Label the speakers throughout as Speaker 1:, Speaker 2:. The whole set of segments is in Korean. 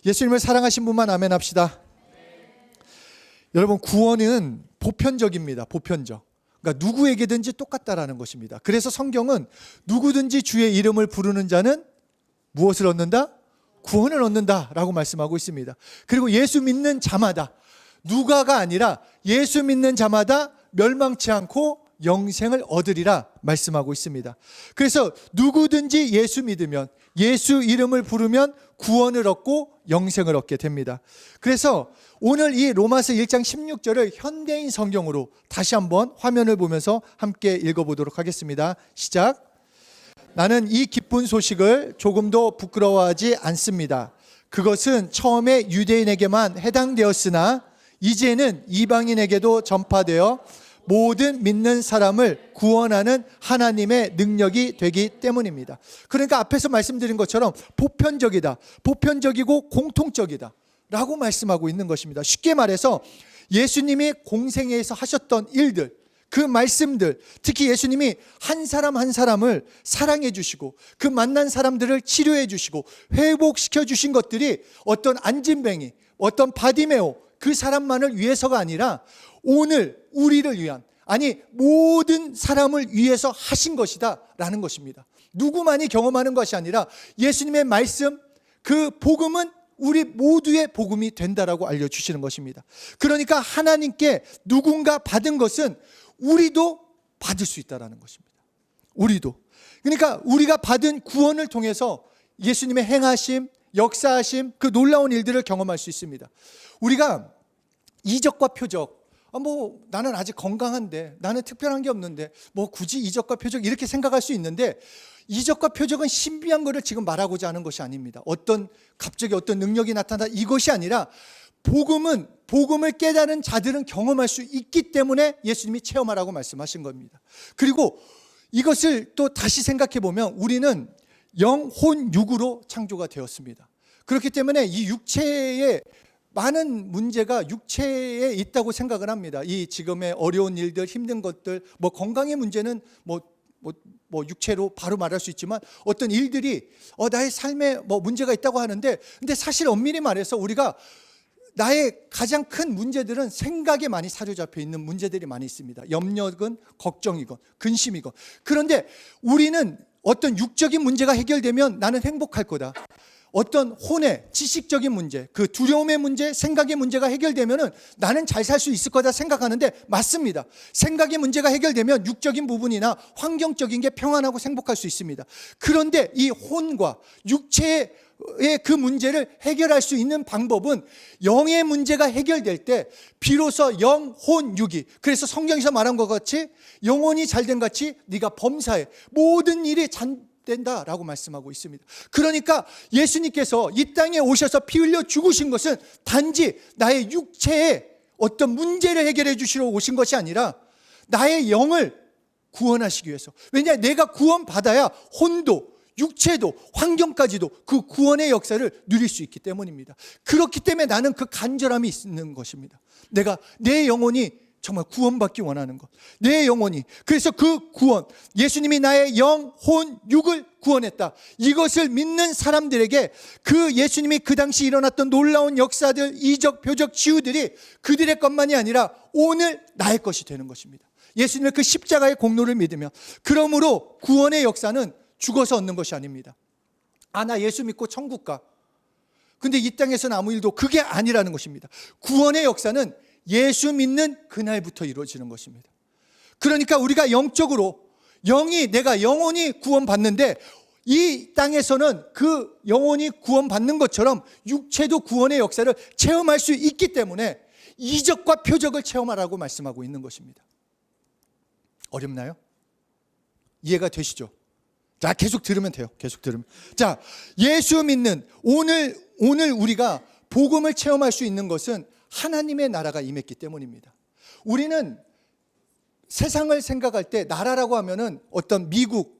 Speaker 1: 예수님을 사랑하신 분만 아멘 합시다. 여러분, 구원은 보편적입니다. 보편적. 그러니까 누구에게든지 똑같다라는 것입니다. 그래서 성경은 누구든지 주의 이름을 부르는 자는 무엇을 얻는다? 구원을 얻는다라고 말씀하고 있습니다. 그리고 예수 믿는 자마다, 누가가 아니라 예수 믿는 자마다 멸망치 않고 영생을 얻으리라 말씀하고 있습니다. 그래서 누구든지 예수 믿으면, 예수 이름을 부르면 구원을 얻고 영생을 얻게 됩니다. 그래서 오늘 이 로마서 1장 16절을 현대인 성경으로 다시 한번 화면을 보면서 함께 읽어보도록 하겠습니다. 시작. 나는 이 기쁜 소식을 조금도 부끄러워하지 않습니다. 그것은 처음에 유대인에게만 해당되었으나 이제는 이방인에게도 전파되어 모든 믿는 사람을 구원하는 하나님의 능력이 되기 때문입니다. 그러니까 앞에서 말씀드린 것처럼 보편적이다, 보편적이고 공통적이다 라고 말씀하고 있는 것입니다. 쉽게 말해서 예수님이 공생애에서 하셨던 일들, 그 말씀들, 특히 예수님이 한 사람 한 사람을 사랑해 주시고 그 만난 사람들을 치료해 주시고 회복시켜 주신 것들이 어떤 안진뱅이, 어떤 바디메오 그 사람만을 위해서가 아니라 오늘 우리를 위한, 아니 모든 사람을 위해서 하신 것이다 라는 것입니다. 누구만이 경험하는 것이 아니라 예수님의 말씀, 그 복음은 우리 모두의 복음이 된다라고 알려주시는 것입니다. 그러니까 하나님께 누군가 받은 것은 우리도 받을 수 있다라는 것입니다. 우리도. 그러니까 우리가 받은 구원을 통해서 예수님의 행하심, 역사하심, 그 놀라운 일들을 경험할 수 있습니다. 우리가 이적과 표적, 나는 아직 건강한데, 나는 특별한 게 없는데 굳이 이적과 표적 이렇게 생각할 수 있는데, 이적과 표적은 신비한 것을 지금 말하고자 하는 것이 아닙니다. 갑자기 어떤 능력이 나타나 이것이 아니라 복음을 깨달은 자들은 경험할 수 있기 때문에 예수님이 체험하라고 말씀하신 겁니다. 그리고 이것을 또 다시 생각해 보면 우리는 영혼 육으로 창조가 되었습니다. 그렇기 때문에 이 육체의 많은 문제가 육체에 있다고 생각을 합니다. 이 지금의 어려운 일들, 힘든 것들, 건강의 문제는 육체로 바로 말할 수 있지만 어떤 일들이 나의 삶에 문제가 있다고 하는데, 근데 사실 엄밀히 말해서 우리가 나의 가장 큰 문제들은 생각에 많이 사로잡혀 있는 문제들이 많이 있습니다. 염려건, 걱정이건, 근심이건. 그런데 우리는 어떤 육적인 문제가 해결되면 나는 행복할 거다. 어떤 혼의 지식적인 문제, 그 두려움의 문제, 생각의 문제가 해결되면 나는 잘 살 수 있을 거다 생각하는데 맞습니다. 생각의 문제가 해결되면 육적인 부분이나 환경적인 게 평안하고 행복할 수 있습니다. 그런데 이 혼과 육체의 그 문제를 해결할 수 있는 방법은 영의 문제가 해결될 때 비로소 영, 혼, 육이, 그래서 성경에서 말한 것 같이 영혼이 잘된 같이 네가 범사에 모든 일이 된다라고 말씀하고 있습니다. 그러니까 예수님께서 이 땅에 오셔서 피 흘려 죽으신 것은 단지 나의 육체의 어떤 문제를 해결해 주시러 오신 것이 아니라 나의 영을 구원하시기 위해서. 왜냐, 내가 구원받아야 혼도 육체도 환경까지도 그 구원의 역사를 누릴 수 있기 때문입니다. 그렇기 때문에 나는 그 간절함이 있는 것입니다. 내 영혼이 정말 구원받기 원하는 것, 내 영혼이. 그래서 그 구원, 예수님이 나의 영, 혼, 육을 구원했다, 이것을 믿는 사람들에게 그 예수님이 그 당시 일어났던 놀라운 역사들, 이적, 표적, 치유들이 그들의 것만이 아니라 오늘 나의 것이 되는 것입니다. 예수님의 그 십자가의 공로를 믿으면. 그러므로 구원의 역사는 죽어서 얻는 것이 아닙니다. 나 예수 믿고 천국 가. 근데 이 땅에서는 아무 일도, 그게 아니라는 것입니다. 구원의 역사는 예수 믿는 그날부터 이루어지는 것입니다. 그러니까 우리가 영적으로 내가 영혼이 구원받는데 이 땅에서는 그 영혼이 구원받는 것처럼 육체도 구원의 역사를 체험할 수 있기 때문에 이적과 표적을 체험하라고 말씀하고 있는 것입니다. 어렵나요? 이해가 되시죠? 자, 계속 들으면 돼요. 계속 들으면. 자, 예수 믿는 오늘 우리가 복음을 체험할 수 있는 것은 하나님의 나라가 임했기 때문입니다. 우리는 세상을 생각할 때 나라라고 하면은 어떤 미국,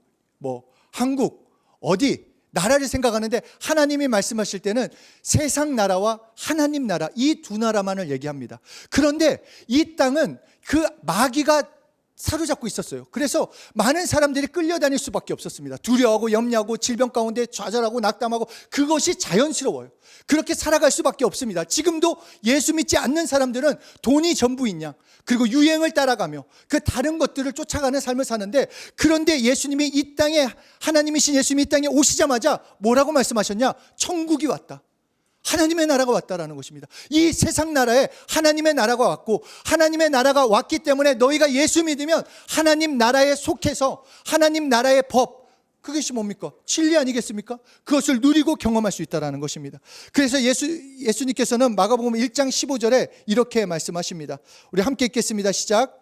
Speaker 1: 한국, 어디 나라를 생각하는데, 하나님이 말씀하실 때는 세상 나라와 하나님 나라, 이 두 나라만을 얘기합니다. 그런데 이 땅은 그 마귀가 사로잡고 있었어요. 그래서 많은 사람들이 끌려다닐 수밖에 없었습니다. 두려워하고 염려하고 질병 가운데 좌절하고 낙담하고, 그것이 자연스러워요. 그렇게 살아갈 수밖에 없습니다. 지금도 예수 믿지 않는 사람들은 돈이 전부인 양, 그리고 유행을 따라가며 그 다른 것들을 쫓아가는 삶을 사는데, 그런데 예수님이 이 땅에, 하나님이신 예수님이 이 땅에 오시자마자 뭐라고 말씀하셨냐? 천국이 왔다, 하나님의 나라가 왔다라는 것입니다. 이 세상 나라에 하나님의 나라가 왔고, 하나님의 나라가 왔기 때문에 너희가 예수 믿으면 하나님 나라에 속해서 하나님 나라의 법, 그것이 뭡니까? 진리 아니겠습니까? 그것을 누리고 경험할 수 있다는 것입니다. 그래서 예수님께서는 마가복음 1장 15절에 이렇게 말씀하십니다. 우리 함께 읽겠습니다. 시작.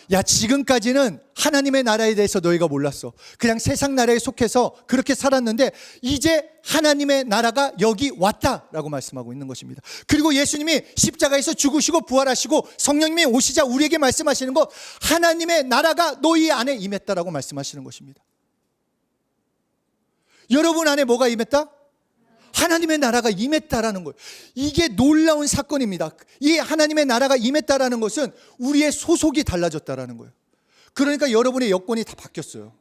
Speaker 1: 야, 지금까지는 하나님의 나라에 대해서 너희가 몰랐어. 그냥 세상 나라에 속해서 그렇게 살았는데 이제 하나님의 나라가 여기 왔다라고 말씀하고 있는 것입니다. 그리고 예수님이 십자가에서 죽으시고 부활하시고 성령님이 오시자 우리에게 말씀하시는 것, 하나님의 나라가 너희 안에 임했다라고 말씀하시는 것입니다. 여러분 안에 뭐가 임했다? 하나님의 나라가 임했다라는 거예요. 이게 놀라운 사건입니다. 이 하나님의 나라가 임했다라는 것은 우리의 소속이 달라졌다라는 거예요. 그러니까 여러분의 여건이 다 바뀌었어요.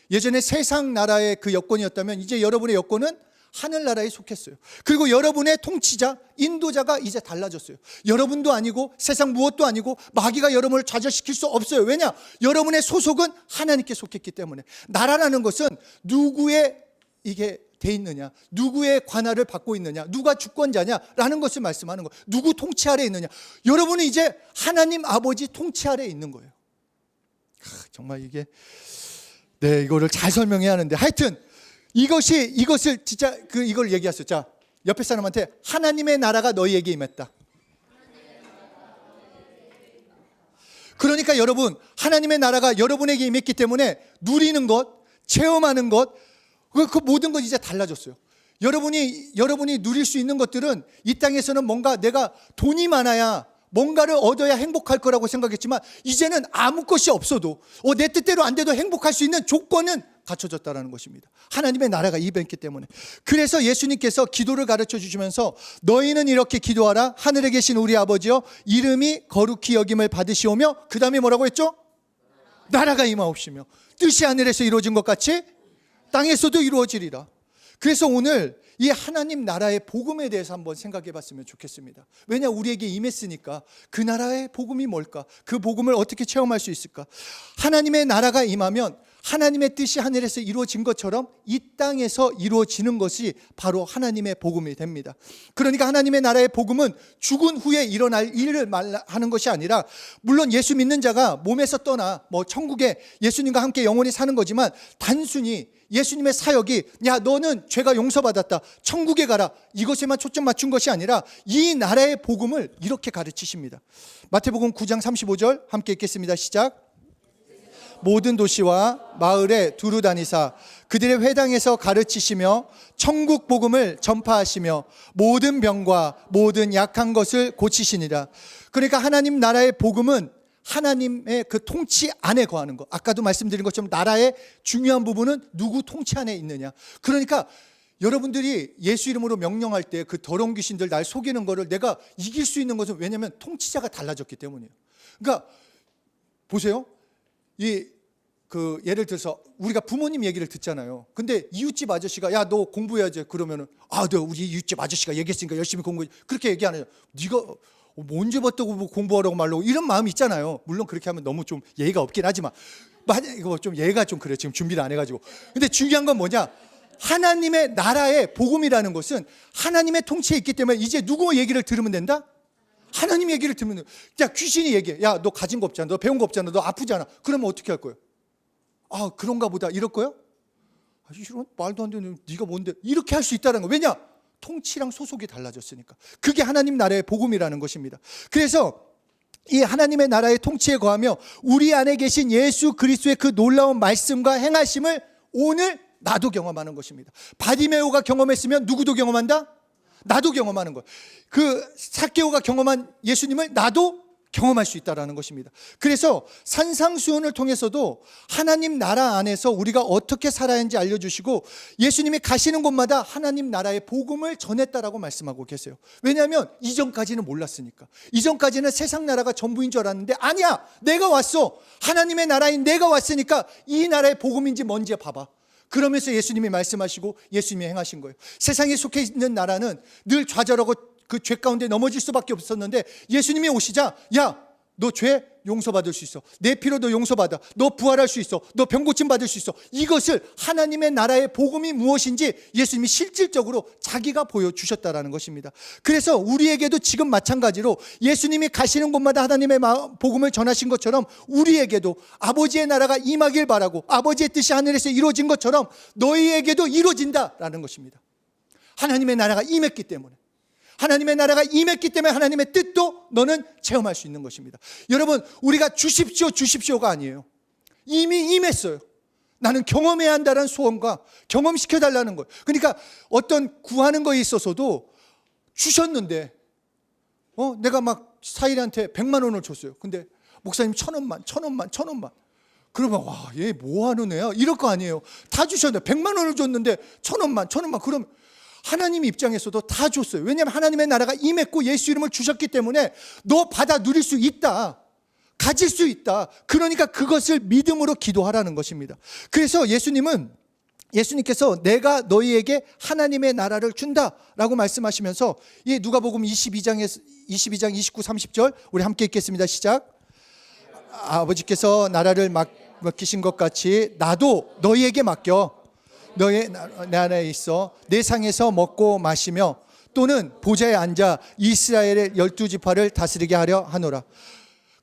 Speaker 1: 예전에 세상 나라의 그 여건이었다면 이제 여러분의 여건은 하늘나라에 속했어요. 그리고 여러분의 통치자, 인도자가 이제 달라졌어요. 여러분도 아니고 세상 무엇도 아니고 마귀가 여러분을 좌절시킬 수 없어요. 왜냐? 여러분의 소속은 하나님께 속했기 때문에. 나라라는 것은 누구의 이게 돼 있느냐, 누구의 관할을 받고 있느냐, 누가 주권자냐라는 것을 말씀하는 거예요. 누구 통치 아래에 있느냐. 여러분은 이제 하나님 아버지 통치 아래에 있는 거예요. 정말 이게 이거를 잘 설명해야 하는데, 하여튼 이것을 진짜 이걸 얘기했어요. 자, 옆에 사람한테 하나님의 나라가 너희에게 임했다. 그러니까 여러분, 하나님의 나라가 여러분에게 임했기 때문에 누리는 것, 체험하는 것, 그 모든 것 이제 달라졌어요. 여러분이 누릴 수 있는 것들은 이 땅에서는 뭔가 내가 돈이 많아야 뭔가를 얻어야 행복할 거라고 생각했지만 이제는 아무 것이 없어도 내 뜻대로 안 돼도 행복할 수 있는 조건은 갖춰졌다는 것입니다. 하나님의 나라가 임했기 때문에. 그래서 예수님께서 기도를 가르쳐 주시면서 너희는 이렇게 기도하라. 하늘에 계신 우리 아버지여, 이름이 거룩히 여김을 받으시오며, 그 다음에 뭐라고 했죠? 나라가 임하옵시며 뜻이 하늘에서 이루어진 것 같이 땅에서도 이루어지리라. 그래서 오늘 이 하나님 나라의 복음에 대해서 한번 생각해 봤으면 좋겠습니다. 왜냐? 우리에게 임했으니까. 그 나라의 복음이 뭘까? 그 복음을 어떻게 체험할 수 있을까? 하나님의 나라가 임하면 하나님의 뜻이 하늘에서 이루어진 것처럼 이 땅에서 이루어지는 것이 바로 하나님의 복음이 됩니다. 그러니까 하나님의 나라의 복음은 죽은 후에 일어날 일을 하는 것이 아니라, 물론 예수 믿는 자가 몸에서 떠나 천국에 예수님과 함께 영원히 사는 거지만, 단순히 예수님의 사역이 너는 죄가 용서받았다, 천국에 가라, 이것에만 초점 맞춘 것이 아니라 이 나라의 복음을 이렇게 가르치십니다. 마태복음 9장 35절 함께 읽겠습니다. 시작. 모든 도시와 마을에 두루 다니사 그들의 회당에서 가르치시며 천국 복음을 전파하시며 모든 병과 모든 약한 것을 고치시니라. 그러니까 하나님 나라의 복음은 하나님의 그 통치 안에 거하는 것. 아까도 말씀드린 것처럼 나라의 중요한 부분은 누구 통치 안에 있느냐. 그러니까 여러분들이 예수 이름으로 명령할 때 그 더러운 귀신들 날 속이는 거를 내가 이길 수 있는 것은, 왜냐하면 통치자가 달라졌기 때문이에요. 그러니까 보세요. 예를 들어서 우리가 부모님 얘기를 듣잖아요. 근데 이웃집 아저씨가 너 공부해야지 그러면은 너 우리 이웃집 아저씨가 얘기했으니까 열심히 공부해, 그렇게 얘기 안 해요. 네가 언제부터 공부하라고 말라고, 이런 마음이 있잖아요. 물론 그렇게 하면 너무 좀 예의가 없긴 하지만, 이거 좀 예의가 좀 그래. 지금 준비를 안 해가지고. 근데 중요한 건 뭐냐? 하나님의 나라의 복음이라는 것은 하나님의 통치에 있기 때문에 이제 누구 얘기를 들으면 된다? 하나님 얘기를 들으면 된다. 귀신이 얘기해. 너 가진 거 없잖아, 너 배운 거 없잖아, 너 아프잖아. 그러면 어떻게 할 거예요? 그런가 보다 이럴 거예요? 이런 말도 안 되는, 네가 뭔데? 이렇게 할 수 있다는 거. 왜냐? 통치랑 소속이 달라졌으니까. 그게 하나님 나라의 복음이라는 것입니다. 그래서 이 하나님의 나라의 통치에 거하며 우리 안에 계신 예수 그리스도의 그 놀라운 말씀과 행하심을 오늘 나도 경험하는 것입니다. 바디메오가 경험했으면 누구도 경험한다? 나도 경험하는 거예요. 그 삭개오가 경험한 예수님을 나도 경험할 수 있다는 것입니다. 그래서 산상수훈을 통해서도 하나님 나라 안에서 우리가 어떻게 살아야 하는지 알려주시고 예수님이 가시는 곳마다 하나님 나라의 복음을 전했다라고 말씀하고 계세요. 왜냐하면 이전까지는 몰랐으니까. 이전까지는 세상 나라가 전부인 줄 알았는데 아니야, 내가 왔어. 하나님의 나라인 내가 왔으니까 이 나라의 복음인지 뭔지 봐봐. 그러면서 예수님이 말씀하시고 예수님이 행하신 거예요. 세상에 속해 있는 나라는 늘 좌절하고 그 죄 가운데 넘어질 수밖에 없었는데 예수님이 오시자, 야, 너 죄 용서받을 수 있어. 내 피로 너 용서받아. 너 부활할 수 있어. 너 병 고침 받을 수 있어. 이것을 하나님의 나라의 복음이 무엇인지 예수님이 실질적으로 자기가 보여주셨다라는 것입니다. 그래서 우리에게도 지금 마찬가지로 예수님이 가시는 곳마다 하나님의 복음을 전하신 것처럼 우리에게도 아버지의 나라가 임하길 바라고 아버지의 뜻이 하늘에서 이루어진 것처럼 너희에게도 이루어진다라는 것입니다. 하나님의 나라가 임했기 때문에. 하나님의 나라가 임했기 때문에 하나님의 뜻도 너는 체험할 수 있는 것입니다. 여러분, 우리가 주십시오 주십시오가 아니에요. 이미 임했어요. 나는 경험해야 한다는 소원과 경험시켜달라는 거예요. 그러니까 어떤 구하는 거에 있어서도 주셨는데 내가 막 사일한테 100만 원을 줬어요. 근데 목사님 1,000원만 그러면 와, 얘 뭐 하는 애야? 이럴 거 아니에요. 다 주셨는데 100만 원을 줬는데 1,000원만 그럼 하나님 입장에서도 다 줬어요. 왜냐하면 하나님의 나라가 임했고 예수 이름을 주셨기 때문에 너 받아 누릴 수 있다. 가질 수 있다. 그러니까 그것을 믿음으로 기도하라는 것입니다. 그래서 예수님께서 내가 너희에게 하나님의 나라를 준다라고 말씀하시면서 이 누가복음 22장 29, 30절 우리 함께 읽겠습니다. 시작. 아버지께서 나라를 맡기신 것 같이 나도 너희에게 맡겨 너의 나라에 있어 내 상에서 먹고 마시며 또는 보좌에 앉아 이스라엘의 12지파를 다스리게 하려 하노라.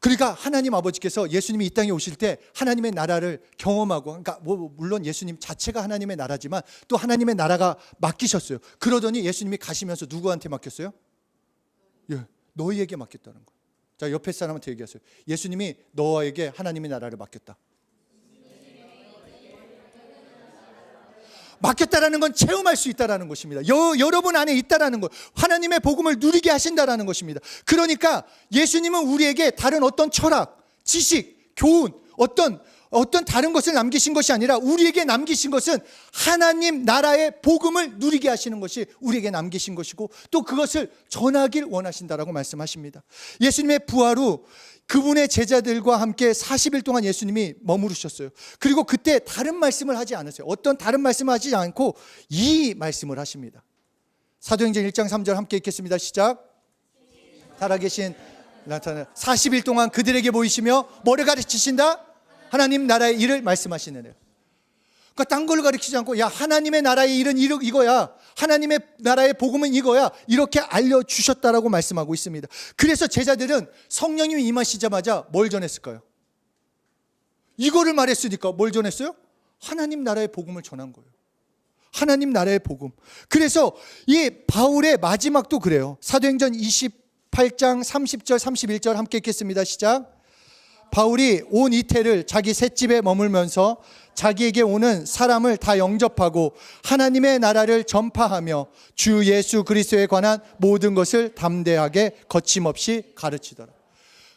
Speaker 1: 그러니까 하나님 아버지께서 예수님이 이 땅에 오실 때 하나님의 나라를 경험하고, 그러니까 물론 예수님 자체가 하나님의 나라지만 또 하나님의 나라가 맡기셨어요. 그러더니 예수님이 가시면서 누구한테 맡겼어요? 너희에게 맡겼다는 거예요. 자, 옆에 사람한테 얘기하세요. 예수님이 너에게 하나님의 나라를 맡겼다. 맡겼다라는 건 체험할 수 있다라는 것입니다. 여러분 안에 있다라는 것, 하나님의 복음을 누리게 하신다라는 것입니다. 그러니까 예수님은 우리에게 다른 어떤 철학, 지식, 교훈, 어떤 다른 것을 남기신 것이 아니라 우리에게 남기신 것은 하나님 나라의 복음을 누리게 하시는 것이 우리에게 남기신 것이고 또 그것을 전하길 원하신다라고 말씀하십니다. 예수님의 부활 후 그분의 제자들과 함께 40일 동안 예수님이 머무르셨어요. 그리고 그때 다른 말씀을 하지 않으세요. 어떤 다른 말씀을 하지 않고 이 말씀을 하십니다. 사도행전 1장 3절 함께 읽겠습니다. 시작. 살아계신 나타나 40일 동안 그들에게 보이시며 뭐를 가르치신다? 하나님 나라의 일을 말씀하시는 애요. 그러니까 딴 걸 가르치지 않고 야, 하나님의 나라의 일은 이거야. 하나님의 나라의 복음은 이거야. 이렇게 알려주셨다라고 말씀하고 있습니다. 그래서 제자들은 성령님이 임하시자마자 뭘 전했을까요? 이거를 말했으니까 뭘 전했어요? 하나님 나라의 복음을 전한 거예요. 하나님 나라의 복음. 그래서 이 바울의 마지막도 그래요. 사도행전 28장 30절 31절 함께 읽겠습니다. 시작. 바울이 온 이태를 자기 셋집에 머물면서 자기에게 오는 사람을 다 영접하고 하나님의 나라를 전파하며 주 예수 그리스도에 관한 모든 것을 담대하게 거침없이 가르치더라.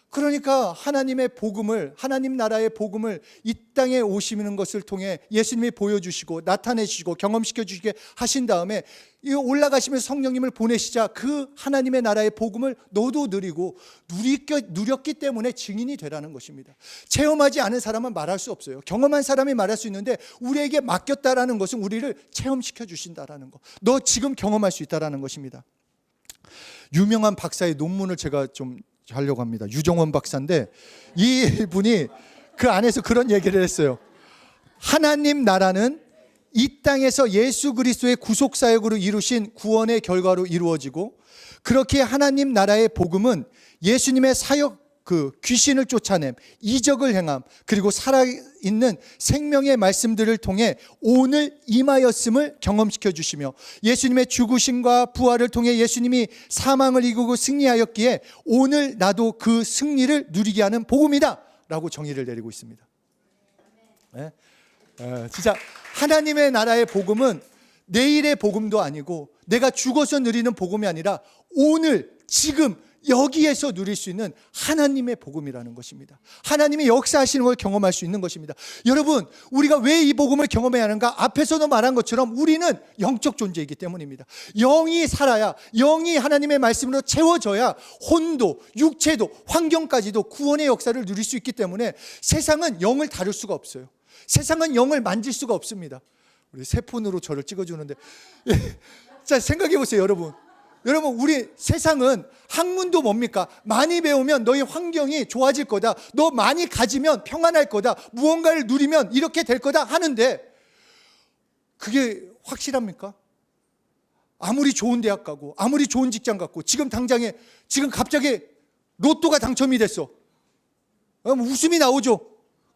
Speaker 1: 그러니까 하나님의 복음을, 하나님 나라의 복음을 이 땅에 오시는 것을 통해 예수님이 보여주시고 나타내시고 경험시켜 주시게 하신 다음에 올라가시면서 성령님을 보내시자 그 하나님의 나라의 복음을 너도 누리고 누렸기 때문에 증인이 되라는 것입니다. 체험하지 않은 사람은 말할 수 없어요. 경험한 사람이 말할 수 있는데 우리에게 맡겼다라는 것은 우리를 체험시켜 주신다라는 것. 너 지금 경험할 수 있다라는 것입니다. 유명한 박사의 논문을 제가 좀 하려고 합니다. 유정원 박사인데 이분이 그 안에서 그런 얘기를 했어요. 하나님 나라는 이 땅에서 예수 그리스도의 구속 사역으로 이루신 구원의 결과로 이루어지고 그렇게 하나님 나라의 복음은 예수님의 사역 귀신을 쫓아냄, 이적을 행함, 그리고 살아있는 생명의 말씀들을 통해 오늘 임하였음을 경험시켜 주시며 예수님의 죽으심과 부활을 통해 예수님이 사망을 이기고 승리하였기에 오늘 나도 그 승리를 누리게 하는 복음이다 라고 정의를 내리고 있습니다. 네? 진짜 하나님의 나라의 복음은 내일의 복음도 아니고 내가 죽어서 누리는 복음이 아니라 오늘 지금 여기에서 누릴 수 있는 하나님의 복음이라는 것입니다. 하나님의 역사하시는 걸 경험할 수 있는 것입니다. 여러분, 우리가 왜 이 복음을 경험해야 하는가? 앞에서도 말한 것처럼 우리는 영적 존재이기 때문입니다. 영이 살아야, 영이 하나님의 말씀으로 채워져야 혼도, 육체도, 환경까지도 구원의 역사를 누릴 수 있기 때문에 세상은 영을 다룰 수가 없어요. 세상은 영을 만질 수가 없습니다. 우리 새 폰으로 저를 찍어주는데 자, 생각해 보세요, 여러분. 여러분, 우리 세상은 학문도 뭡니까? 많이 배우면 너희 환경이 좋아질 거다. 너 많이 가지면 평안할 거다. 무언가를 누리면 이렇게 될 거다 하는데 그게 확실합니까? 아무리 좋은 대학 가고 아무리 좋은 직장 갖고 지금 갑자기 로또가 당첨이 됐어. 웃음이 나오죠.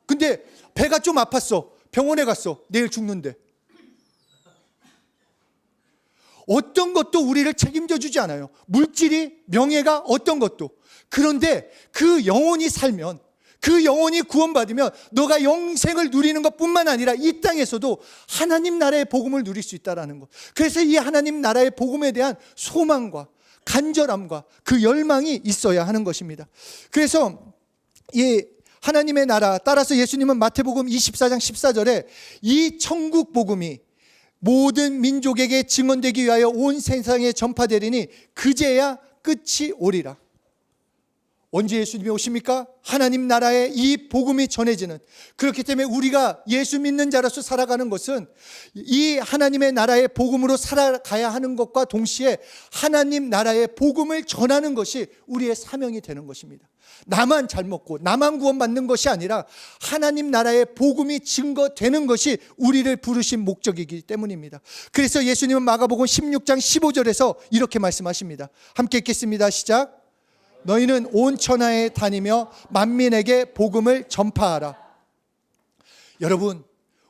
Speaker 1: 근데 배가 좀 아팠어. 병원에 갔어. 내일 죽는데. 어떤 것도 우리를 책임져 주지 않아요. 물질이, 명예가, 어떤 것도. 그런데 그 영혼이 살면, 그 영혼이 구원받으면 너가 영생을 누리는 것뿐만 아니라 이 땅에서도 하나님 나라의 복음을 누릴 수 있다는 것. 그래서 이 하나님 나라의 복음에 대한 소망과 간절함과 그 열망이 있어야 하는 것입니다. 그래서 이 하나님의 나라, 따라서 예수님은 마태복음 24장 14절에 이 천국 복음이 모든 민족에게 증언되기 위하여 온 세상에 전파되리니 그제야 끝이 오리라. 언제 예수님이 오십니까? 하나님 나라의 이 복음이 전해지는, 그렇기 때문에 우리가 예수 믿는 자로서 살아가는 것은 이 하나님의 나라의 복음으로 살아가야 하는 것과 동시에 하나님 나라의 복음을 전하는 것이 우리의 사명이 되는 것입니다. 나만 잘 먹고 나만 구원받는 것이 아니라 하나님 나라의 복음이 증거되는 것이 우리를 부르신 목적이기 때문입니다. 그래서 예수님은 마가복음 16장 15절에서 이렇게 말씀하십니다. 함께 읽겠습니다. 시작. 너희는 온 천하에 다니며 만민에게 복음을 전파하라. 여러분,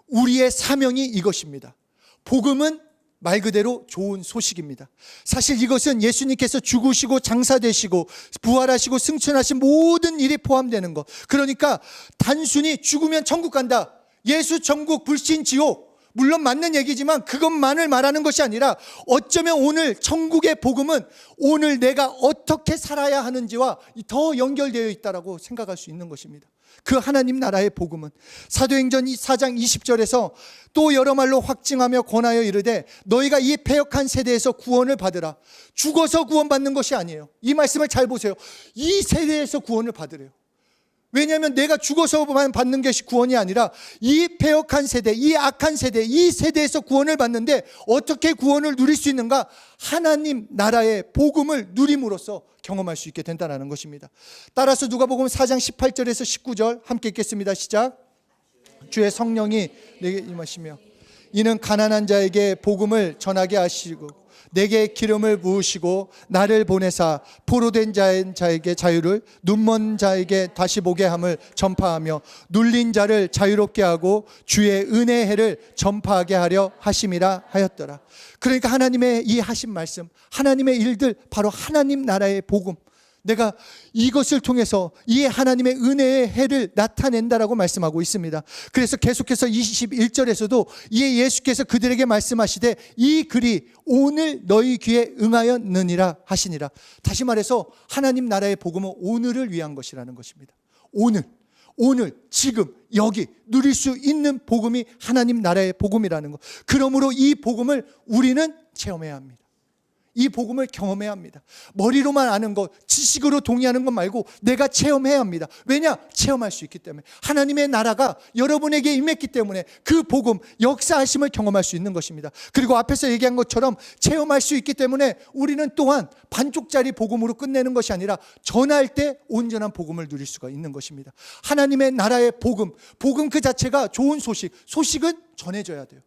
Speaker 1: 우리의 사명이 이것입니다. 복음은 말 그대로 좋은 소식입니다. 사실 이것은 예수님께서 죽으시고 장사되시고 부활하시고 승천하신 모든 일이 포함되는 것. 그러니까 단순히 죽으면 천국 간다, 예수 천국 불신 지옥, 물론 맞는 얘기지만 그것만을 말하는 것이 아니라 어쩌면 오늘 천국의 복음은 오늘 내가 어떻게 살아야 하는지와 더 연결되어 있다고 생각할 수 있는 것입니다. 그 하나님 나라의 복음은 사도행전 4장 20절에서 또 여러 말로 확증하며 권하여 이르되 너희가 이 패역한 세대에서 구원을 받으라. 죽어서 구원받는 것이 아니에요. 이 말씀을 잘 보세요. 이 세대에서 구원을 받으래요. 왜냐하면 내가 죽어서만 받는 것이 구원이 아니라 이 패역한 세대, 이 악한 세대, 이 세대에서 구원을 받는데 어떻게 구원을 누릴 수 있는가? 하나님 나라의 복음을 누림으로써 경험할 수 있게 된다는 것입니다. 따라서 누가복음 4장 18절에서 19절 함께 읽겠습니다. 시작. 주의 성령이 내게 임하시며 이는 가난한 자에게 복음을 전하게 하시고 내게 기름을 부으시고 나를 보내사 포로된 자에게 자유를, 눈먼 자에게 다시 보게 함을 전파하며 눌린 자를 자유롭게 하고 주의 은혜의 해를 전파하게 하려 하심이라 하였더라. 그러니까 하나님의 이 하신 말씀, 하나님의 일들, 바로 하나님 나라의 복음, 내가 이것을 통해서 이 하나님의 은혜의 해를 나타낸다라고 말씀하고 있습니다. 그래서 계속해서 21절에서도 이 예수께서 그들에게 말씀하시되 이 글이 오늘 너희 귀에 응하였느니라 하시니라. 다시 말해서 하나님 나라의 복음은 오늘을 위한 것이라는 것입니다. 오늘 지금 여기 누릴 수 있는 복음이 하나님 나라의 복음이라는 것. 그러므로 이 복음을 우리는 체험해야 합니다. 이 복음을 경험해야 합니다. 머리로만 아는 것, 지식으로 동의하는 것 말고 내가 체험해야 합니다. 왜냐? 체험할 수 있기 때문에. 하나님의 나라가 여러분에게 임했기 때문에 그 복음, 역사하심을 경험할 수 있는 것입니다. 그리고 앞에서 얘기한 것처럼 체험할 수 있기 때문에 우리는 또한 반쪽짜리 복음으로 끝내는 것이 아니라 전할 때 온전한 복음을 누릴 수가 있는 것입니다. 하나님의 나라의 복음 그 자체가 좋은 소식은 전해져야 돼요.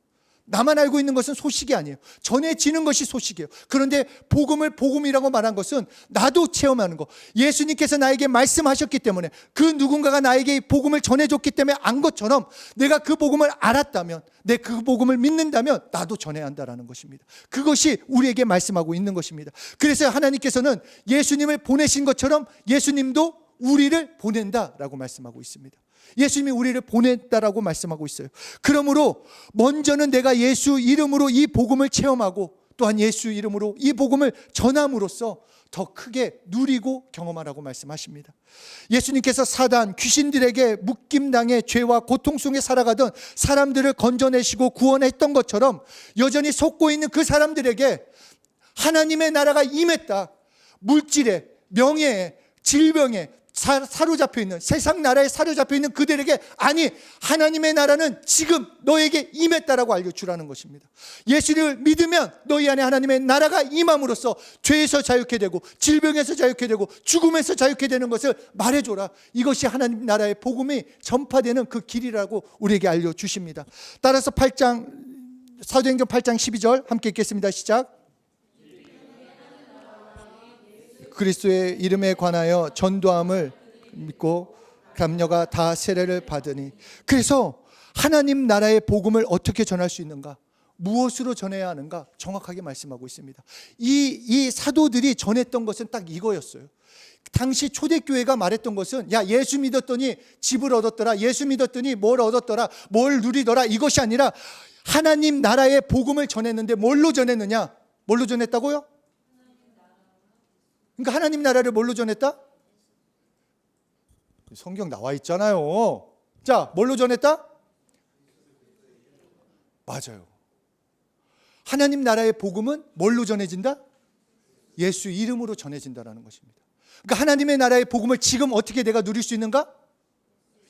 Speaker 1: 나만 알고 있는 것은 소식이 아니에요. 전해지는 것이 소식이에요. 그런데 복음을 복음이라고 말한 것은 나도 체험하는 것. 예수님께서 나에게 말씀하셨기 때문에, 그 누군가가 나에게 복음을 전해줬기 때문에 안 것처럼 내가 그 복음을 알았다면, 내 그 복음을 믿는다면 나도 전해야 한다는 것입니다. 그것이 우리에게 말씀하고 있는 것입니다. 그래서 하나님께서는 예수님을 보내신 것처럼 예수님도 우리를 보낸다라고 말씀하고 있습니다. 예수님이 우리를 보냈다라고 말씀하고 있어요. 그러므로 먼저는 내가 예수 이름으로 이 복음을 체험하고 또한 예수 이름으로 이 복음을 전함으로써 더 크게 누리고 경험하라고 말씀하십니다. 예수님께서 사단, 귀신들에게 묶임당해 죄와 고통 속에 살아가던 사람들을 건져내시고 구원했던 것처럼 여전히 속고 있는 그 사람들에게 하나님의 나라가 임했다. 물질에, 명예에, 질병에 사로잡혀 있는, 세상 나라에 사로잡혀 있는 그들에게 아니, 하나님의 나라는 지금 너에게 임했다라고 알려주라는 것입니다. 예수를 믿으면 너희 안에 하나님의 나라가 임함으로써 죄에서 자유케 되고 질병에서 자유케 되고 죽음에서 자유케 되는 것을 말해줘라. 이것이 하나님 나라의 복음이 전파되는 그 길이라고 우리에게 알려주십니다. 따라서 사도행전 8장 12절 함께 읽겠습니다. 시작. 그리스도의 이름에 관하여 전도함을 믿고 남녀가 다 세례를 받으니. 그래서 하나님 나라의 복음을 어떻게 전할 수 있는가, 무엇으로 전해야 하는가 정확하게 말씀하고 있습니다. 이 사도들이 전했던 것은 딱 이거였어요. 당시 초대교회가 말했던 것은 야, 예수 믿었더니 집을 얻었더라, 예수 믿었더니 뭘 얻었더라, 뭘 누리더라, 이것이 아니라 하나님 나라의 복음을 전했는데 뭘로 전했느냐? 뭘로 전했다고요? 그러니까 하나님 나라를 뭘로 전했다? 성경 나와 있잖아요. 자, 뭘로 전했다? 맞아요. 하나님 나라의 복음은 뭘로 전해진다? 예수 이름으로 전해진다라는 것입니다. 그러니까 하나님의 나라의 복음을 지금 어떻게 내가 누릴 수 있는가?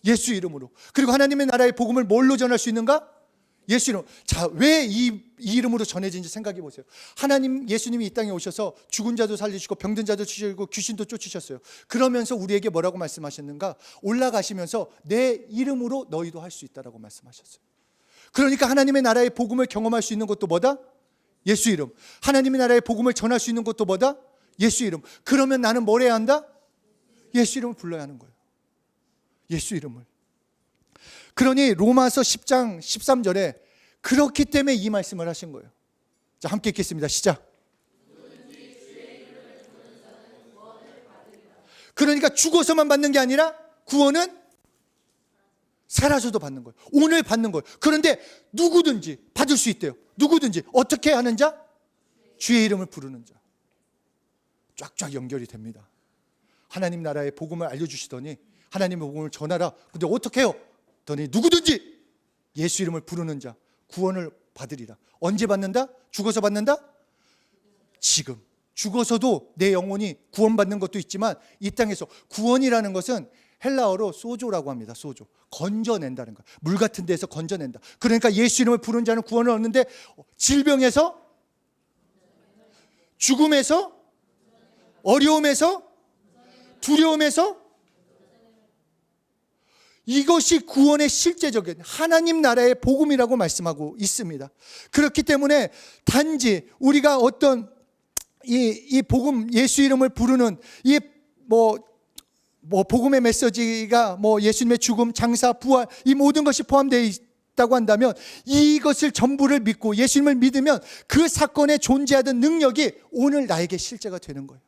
Speaker 1: 예수 이름으로. 그리고 하나님의 나라의 복음을 뭘로 전할 수 있는가? 예수 이름. 자, 왜 이 이름으로 전해진지 생각해 보세요. 예수님이 이 땅에 오셔서 죽은 자도 살리시고 병든 자도 치시고 귀신도 쫓으셨어요. 그러면서 우리에게 뭐라고 말씀하셨는가? 올라가시면서 내 이름으로 너희도 할 수 있다라고 말씀하셨어요. 그러니까 하나님의 나라의 복음을 경험할 수 있는 것도 뭐다? 예수 이름. 하나님의 나라의 복음을 전할 수 있는 것도 뭐다? 예수 이름. 그러면 나는 뭘 해야 한다? 예수 이름을 불러야 하는 거예요. 예수 이름을. 그러니 로마서 10장 13절에 그렇기 때문에 이 말씀을 하신 거예요. 자, 함께 읽겠습니다. 시작. 그러니까 죽어서만 받는 게 아니라 구원은 살아서도 받는 거예요. 오늘 받는 거예요. 그런데 누구든지 받을 수 있대요. 누구든지. 어떻게 하는 자? 주의 이름을 부르는 자. 쫙쫙 연결이 됩니다. 하나님 나라의 복음을 알려주시더니 하나님의 복음을 전하라. 근데 어떻게 해요? 더니 누구든지 예수 이름을 부르는 자 구원을 받으리라. 언제 받는다? 죽어서 받는다? 지금. 죽어서도 내 영혼이 구원받는 것도 있지만 이 땅에서 구원이라는 것은 헬라어로 소조라고 합니다. 소조. 건져낸다는 거예요. 물 같은 데서 건져낸다. 그러니까 예수 이름을 부르는 자는 구원을 얻는데 질병에서, 죽음에서, 어려움에서, 두려움에서, 이것이 구원의 실제적인 하나님 나라의 복음이라고 말씀하고 있습니다. 그렇기 때문에 단지 우리가 어떤 이 복음, 예수 이름을 부르는 이 복음의 메시지가 예수님의 죽음, 장사, 부활 이 모든 것이 포함되어 있다고 한다면 이것을 전부를 믿고 예수님을 믿으면 그 사건에 존재하던 능력이 오늘 나에게 실제가 되는 거예요.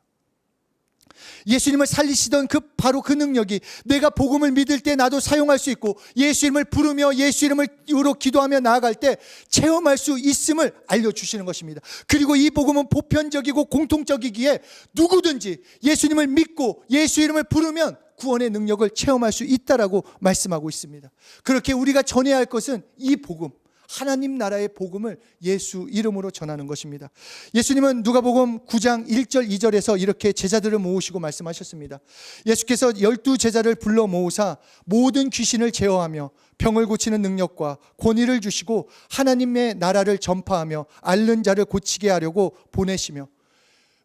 Speaker 1: 예수님을 살리시던 바로 그 능력이 내가 복음을 믿을 때 나도 사용할 수 있고 예수 이름을 부르며 예수 이름으로 기도하며 나아갈 때 체험할 수 있음을 알려주시는 것입니다. 그리고 이 복음은 보편적이고 공통적이기에 누구든지 예수님을 믿고 예수 이름을 부르면 구원의 능력을 체험할 수 있다라고 말씀하고 있습니다. 그렇게 우리가 전해야 할 것은 이 복음, 하나님 나라의 복음을 예수 이름으로 전하는 것입니다. 예수님은 누가복음 9장 1절 2절에서 이렇게 제자들을 모으시고 말씀하셨습니다. 예수께서 12제자를 불러 모으사 모든 귀신을 제어하며 병을 고치는 능력과 권위를 주시고 하나님의 나라를 전파하며 앓는 자를 고치게 하려고 보내시며.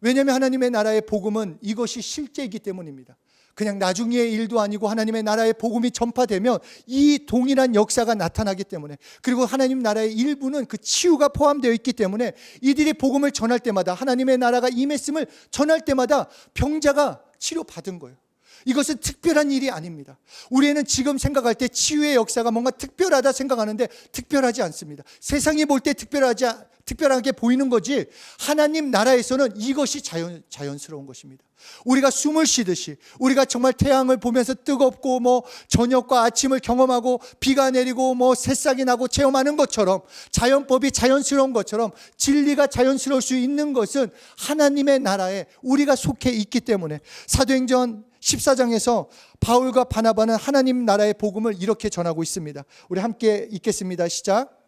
Speaker 1: 왜냐하면 하나님의 나라의 복음은 이것이 실제이기 때문입니다. 그냥 나중의 일도 아니고 하나님의 나라의 복음이 전파되면 이 동일한 역사가 나타나기 때문에, 그리고 하나님 나라의 일부는 그 치유가 포함되어 있기 때문에 이들이 복음을 전할 때마다, 하나님의 나라가 임했음을 전할 때마다 병자가 치료받은 거예요. 이것은 특별한 일이 아닙니다. 우리는 지금 생각할 때 치유의 역사가 뭔가 특별하다 생각하는데 특별하지 않습니다. 세상이 볼 때 특별하게 보이는 거지, 하나님 나라에서는 이것이 자연스러운 것입니다. 우리가 숨을 쉬듯이, 우리가 정말 태양을 보면서 뜨겁고 저녁과 아침을 경험하고 비가 내리고 새싹이 나고 체험하는 것처럼, 자연법이 자연스러운 것처럼 진리가 자연스러울 수 있는 것은 하나님의 나라에 우리가 속해 있기 때문에, 사도행전 14장에서 바울과 바나바는 하나님 나라의 복음을 이렇게 전하고 있습니다. 우리 함께 읽겠습니다. 시작.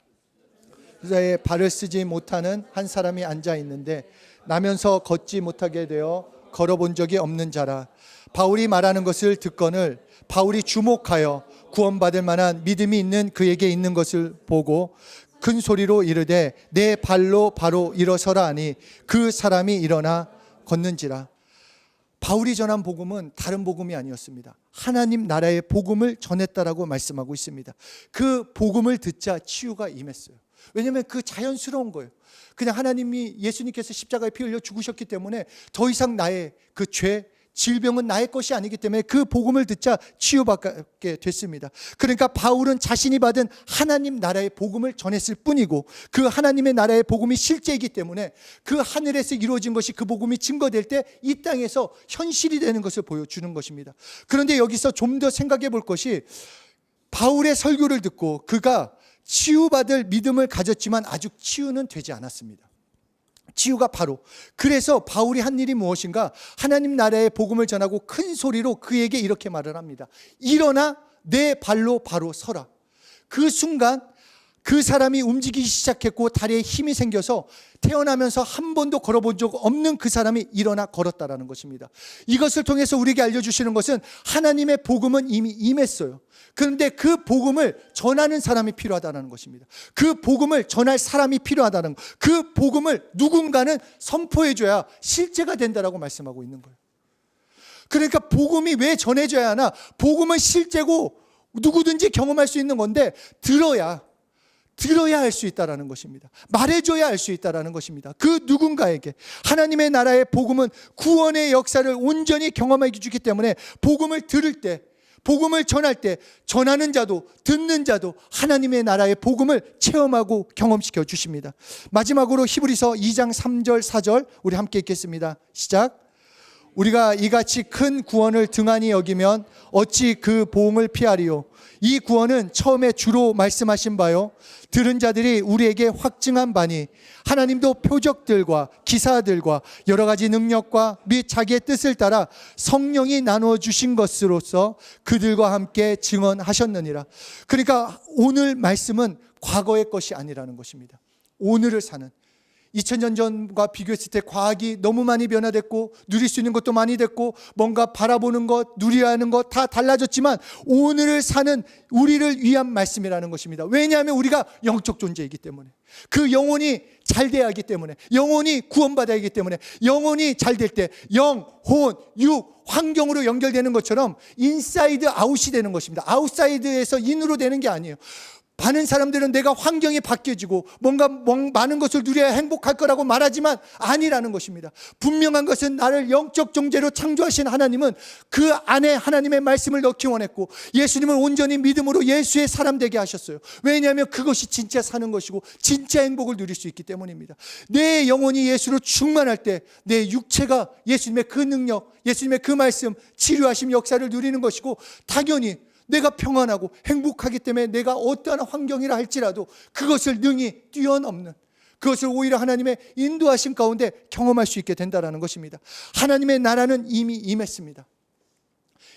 Speaker 1: 의자에 발을 쓰지 못하는 한 사람이 앉아 있는데 나면서 걷지 못하게 되어 걸어본 적이 없는 자라. 바울이 말하는 것을 듣거늘 바울이 주목하여 구원받을 만한 믿음이 있는 그에게 있는 것을 보고 큰 소리로 이르되 내 발로 바로 일어서라 하니 그 사람이 일어나 걷는지라. 바울이 전한 복음은 다른 복음이 아니었습니다. 하나님 나라의 복음을 전했다라고 말씀하고 있습니다. 그 복음을 듣자 치유가 임했어요. 왜냐하면 그 자연스러운 거예요. 그냥 하나님이, 예수님께서 십자가에 피 흘려 죽으셨기 때문에 더 이상 나의 그 죄, 질병은 나의 것이 아니기 때문에 그 복음을 듣자 치유받게 됐습니다. 그러니까 바울은 자신이 받은 하나님 나라의 복음을 전했을 뿐이고, 그 하나님의 나라의 복음이 실제이기 때문에 그 하늘에서 이루어진 것이, 그 복음이 증거될 때 이 땅에서 현실이 되는 것을 보여주는 것입니다. 그런데 여기서 좀 더 생각해 볼 것이, 바울의 설교를 듣고 그가 치유받을 믿음을 가졌지만 아직 치유는 되지 않았습니다. 치유가 바로, 그래서 바울이 한 일이 무엇인가, 하나님 나라의 복음을 전하고 큰 소리로 그에게 이렇게 말을 합니다. 일어나 내 발로 바로 서라. 그 순간 그 사람이 움직이기 시작했고 다리에 힘이 생겨서 태어나면서 한 번도 걸어본 적 없는 그 사람이 일어나 걸었다라는 것입니다. 이것을 통해서 우리에게 알려주시는 것은 하나님의 복음은 이미 임했어요. 그런데 그 복음을 전하는 사람이 필요하다는 것입니다. 그 복음을 전할 사람이 필요하다는 것, 그 복음을 누군가는 선포해줘야 실제가 된다라고 말씀하고 있는 거예요. 그러니까 복음이 왜 전해져야 하나? 복음은 실제고 누구든지 경험할 수 있는 건데 들어야 할 수 있다는 것입니다. 말해줘야 할 수 있다는 것입니다. 그 누군가에게 하나님의 나라의 복음은 구원의 역사를 온전히 경험해 주기 때문에, 복음을 들을 때, 복음을 전할 때 전하는 자도 듣는 자도 하나님의 나라의 복음을 체험하고 경험시켜 주십니다. 마지막으로 히브리서 2장 3절 4절 우리 함께 읽겠습니다. 시작. 우리가 이같이 큰 구원을 등한히 여기면 어찌 그 보응을 피하리요. 이 구원은 처음에 주로 말씀하신 바요, 들은 자들이 우리에게 확증한 바니 하나님도 표적들과 기사들과 여러 가지 능력과 및 자기의 뜻을 따라 성령이 나누어 주신 것으로서 그들과 함께 증언하셨느니라. 그러니까 오늘 말씀은 과거의 것이 아니라는 것입니다. 오늘을 사는, 2000년 전과 비교했을 때 과학이 너무 많이 변화됐고 누릴 수 있는 것도 많이 됐고 뭔가 바라보는 것, 누려야 하는 것 다 달라졌지만 오늘을 사는 우리를 위한 말씀이라는 것입니다. 왜냐하면 우리가 영적 존재이기 때문에, 그 영혼이 잘 돼야 하기 때문에, 영혼이 구원받아야 하기 때문에, 영혼이 잘 될 때 영, 혼, 육, 환경으로 연결되는 것처럼 인사이드 아웃이 되는 것입니다. 아웃사이드에서 인으로 되는 게 아니에요. 많은 사람들은 내가 환경이 바뀌어지고 뭔가 많은 것을 누려야 행복할 거라고 말하지만 아니라는 것입니다. 분명한 것은 나를 영적 존재로 창조하신 하나님은 그 안에 하나님의 말씀을 넣기 원했고, 예수님을 온전히 믿음으로 예수의 사람 되게 하셨어요. 왜냐하면 그것이 진짜 사는 것이고 진짜 행복을 누릴 수 있기 때문입니다. 내 영혼이 예수로 충만할 때 내 육체가 예수님의 그 능력, 예수님의 그 말씀, 치료하심 역사를 누리는 것이고, 당연히 내가 평안하고 행복하기 때문에 내가 어떠한 환경이라 할지라도 그것을 능히 뛰어넘는, 그것을 오히려 하나님의 인도하심 가운데 경험할 수 있게 된다는 것입니다. 하나님의 나라는 이미 임했습니다.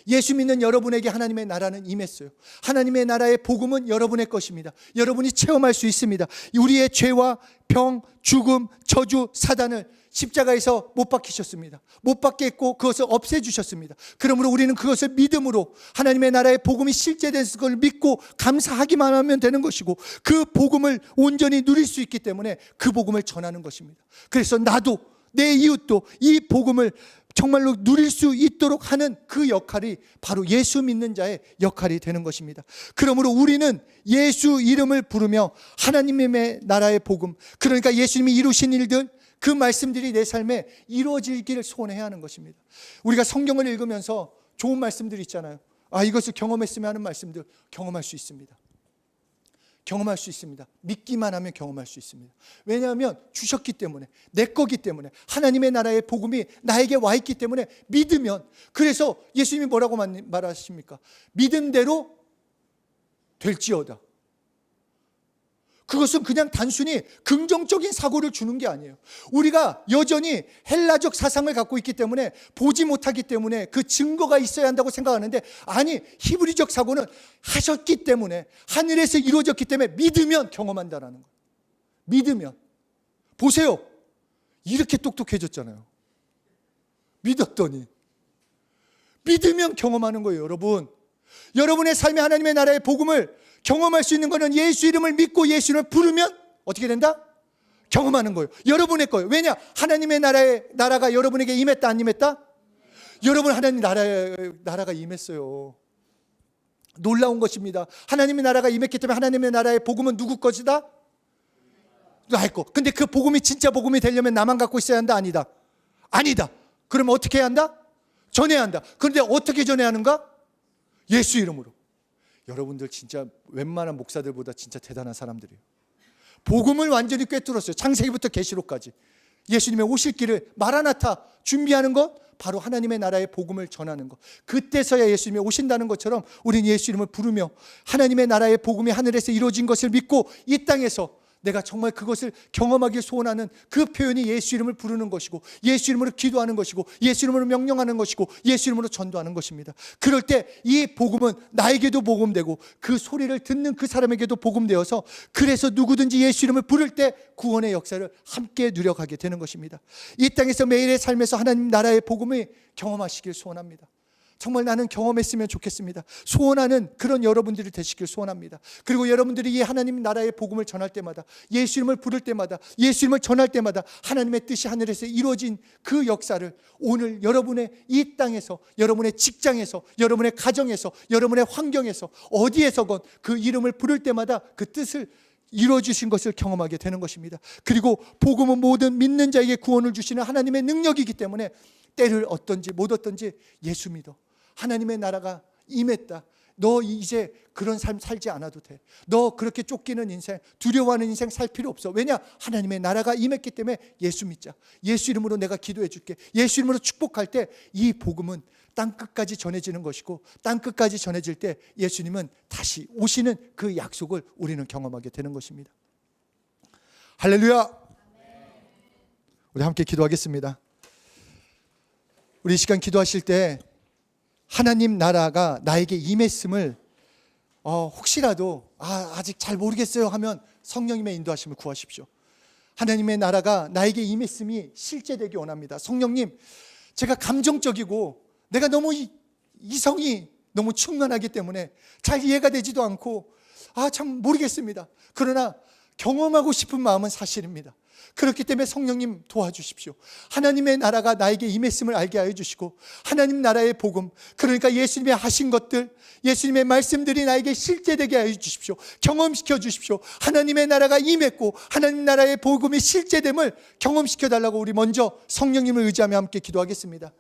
Speaker 1: 예수 믿는 여러분에게 하나님의 나라는 임했어요. 하나님의 나라의 복음은 여러분의 것입니다. 여러분이 체험할 수 있습니다. 우리의 죄와 병, 죽음, 저주, 사단을 십자가에서 못 박히셨습니다. 못 박게 했고 그것을 없애주셨습니다. 그러므로 우리는 그것을 믿음으로 하나님의 나라의 복음이 실제된 걸 믿고 감사하기만 하면 되는 것이고, 그 복음을 온전히 누릴 수 있기 때문에 그 복음을 전하는 것입니다. 그래서 나도 내 이웃도 이 복음을 정말로 누릴 수 있도록 하는 그 역할이 바로 예수 믿는 자의 역할이 되는 것입니다. 그러므로 우리는 예수 이름을 부르며 하나님의 나라의 복음, 그러니까 예수님이 이루신 일들, 그 말씀들이 내 삶에 이루어지기를 소원해야 하는 것입니다. 우리가 성경을 읽으면서 좋은 말씀들이 있잖아요. 이것을 경험했으면 하는 말씀들 경험할 수 있습니다. 경험할 수 있습니다. 믿기만 하면 경험할 수 있습니다. 왜냐하면 주셨기 때문에, 내 거기 때문에, 하나님의 나라의 복음이 나에게 와 있기 때문에 믿으면, 그래서 예수님이 뭐라고 말하십니까? 믿음대로 될지어다. 그것은 그냥 단순히 긍정적인 사고를 주는 게 아니에요. 우리가 여전히 헬라적 사상을 갖고 있기 때문에, 보지 못하기 때문에 그 증거가 있어야 한다고 생각하는데, 아니, 히브리적 사고는 하셨기 때문에, 하늘에서 이루어졌기 때문에 믿으면 경험한다라는 거예요. 믿으면. 보세요, 이렇게 똑똑해졌잖아요. 믿었더니. 믿으면 경험하는 거예요. 여러분의 삶에 하나님의 나라의 복음을 경험할 수 있는 것은 예수 이름을 믿고 예수 이름을 부르면 어떻게 된다? 경험하는 거예요. 여러분의 거예요. 왜냐? 하나님의 나라가 여러분에게 임했다, 안 임했다? 여러분, 하나님 나라가 임했어요. 놀라운 것입니다. 하나님의 나라가 임했기 때문에 하나님의 나라의 복음은 누구 것이다? 나의 거. 근데 그 복음이 진짜 복음이 되려면 나만 갖고 있어야 한다, 아니다? 아니다. 그럼 어떻게 해야 한다? 전해야 한다. 그런데 어떻게 전해야 하는가? 예수 이름으로. 여러분들 진짜 웬만한 목사들보다 진짜 대단한 사람들이에요. 복음을 완전히 꿰뚫었어요. 창세기부터 계시록까지. 예수님의 오실 길을 마라나타 준비하는 것, 바로 하나님의 나라의 복음을 전하는 것. 그때서야 예수님이 오신다는 것처럼 우리는 예수 이름을 부르며 하나님의 나라의 복음이 하늘에서 이루어진 것을 믿고 이 땅에서 내가 정말 그것을 경험하길 소원하는 그 표현이 예수 이름을 부르는 것이고, 예수 이름으로 기도하는 것이고, 예수 이름으로 명령하는 것이고, 예수 이름으로 전도하는 것입니다. 그럴 때 이 복음은 나에게도 복음되고 그 소리를 듣는 그 사람에게도 복음되어서, 그래서 누구든지 예수 이름을 부를 때 구원의 역사를 함께 누려가게 되는 것입니다. 이 땅에서 매일의 삶에서 하나님 나라의 복음을 경험하시길 소원합니다. 정말 나는 경험했으면 좋겠습니다. 소원하는 그런 여러분들이 되시길 소원합니다. 그리고 여러분들이 이 하나님 나라의 복음을 전할 때마다, 예수 이름을 부를 때마다, 예수 이름을 전할 때마다 하나님의 뜻이 하늘에서 이루어진 그 역사를 오늘 여러분의 이 땅에서, 여러분의 직장에서, 여러분의 가정에서, 여러분의 환경에서, 어디에서건 그 이름을 부를 때마다 그 뜻을 이루어주신 것을 경험하게 되는 것입니다. 그리고 복음은 모든 믿는 자에게 구원을 주시는 하나님의 능력이기 때문에 때를 얻든지 못 얻든지 예수 믿어. 하나님의 나라가 임했다. 너 이제 그런 삶 살지 않아도 돼. 너 그렇게 쫓기는 인생, 두려워하는 인생 살 필요 없어. 왜냐? 하나님의 나라가 임했기 때문에 예수 믿자. 예수 이름으로 내가 기도해 줄게. 예수 이름으로 축복할 때 이 복음은 땅끝까지 전해지는 것이고, 땅끝까지 전해질 때 예수님은 다시 오시는 그 약속을 우리는 경험하게 되는 것입니다. 할렐루야. 우리 함께 기도하겠습니다. 우리 이 시간 기도하실 때 하나님 나라가 나에게 임했음을 혹시라도 아직 잘 모르겠어요 하면 성령님의 인도하심을 구하십시오. 하나님의 나라가 나에게 임했음이 실제되기 원합니다. 성령님, 제가 감정적이고 내가 너무 이성이 너무 충만하기 때문에 잘 이해가 되지도 않고 참 모르겠습니다. 그러나 경험하고 싶은 마음은 사실입니다. 그렇기 때문에 성령님 도와주십시오. 하나님의 나라가 나에게 임했음을 알게 하여 주시고, 하나님 나라의 복음, 그러니까 예수님의 하신 것들, 예수님의 말씀들이 나에게 실제되게 하여 주십시오. 경험시켜 주십시오. 하나님의 나라가 임했고 하나님 나라의 복음이 실제됨을 경험시켜 달라고 우리 먼저 성령님을 의지하며 함께 기도하겠습니다.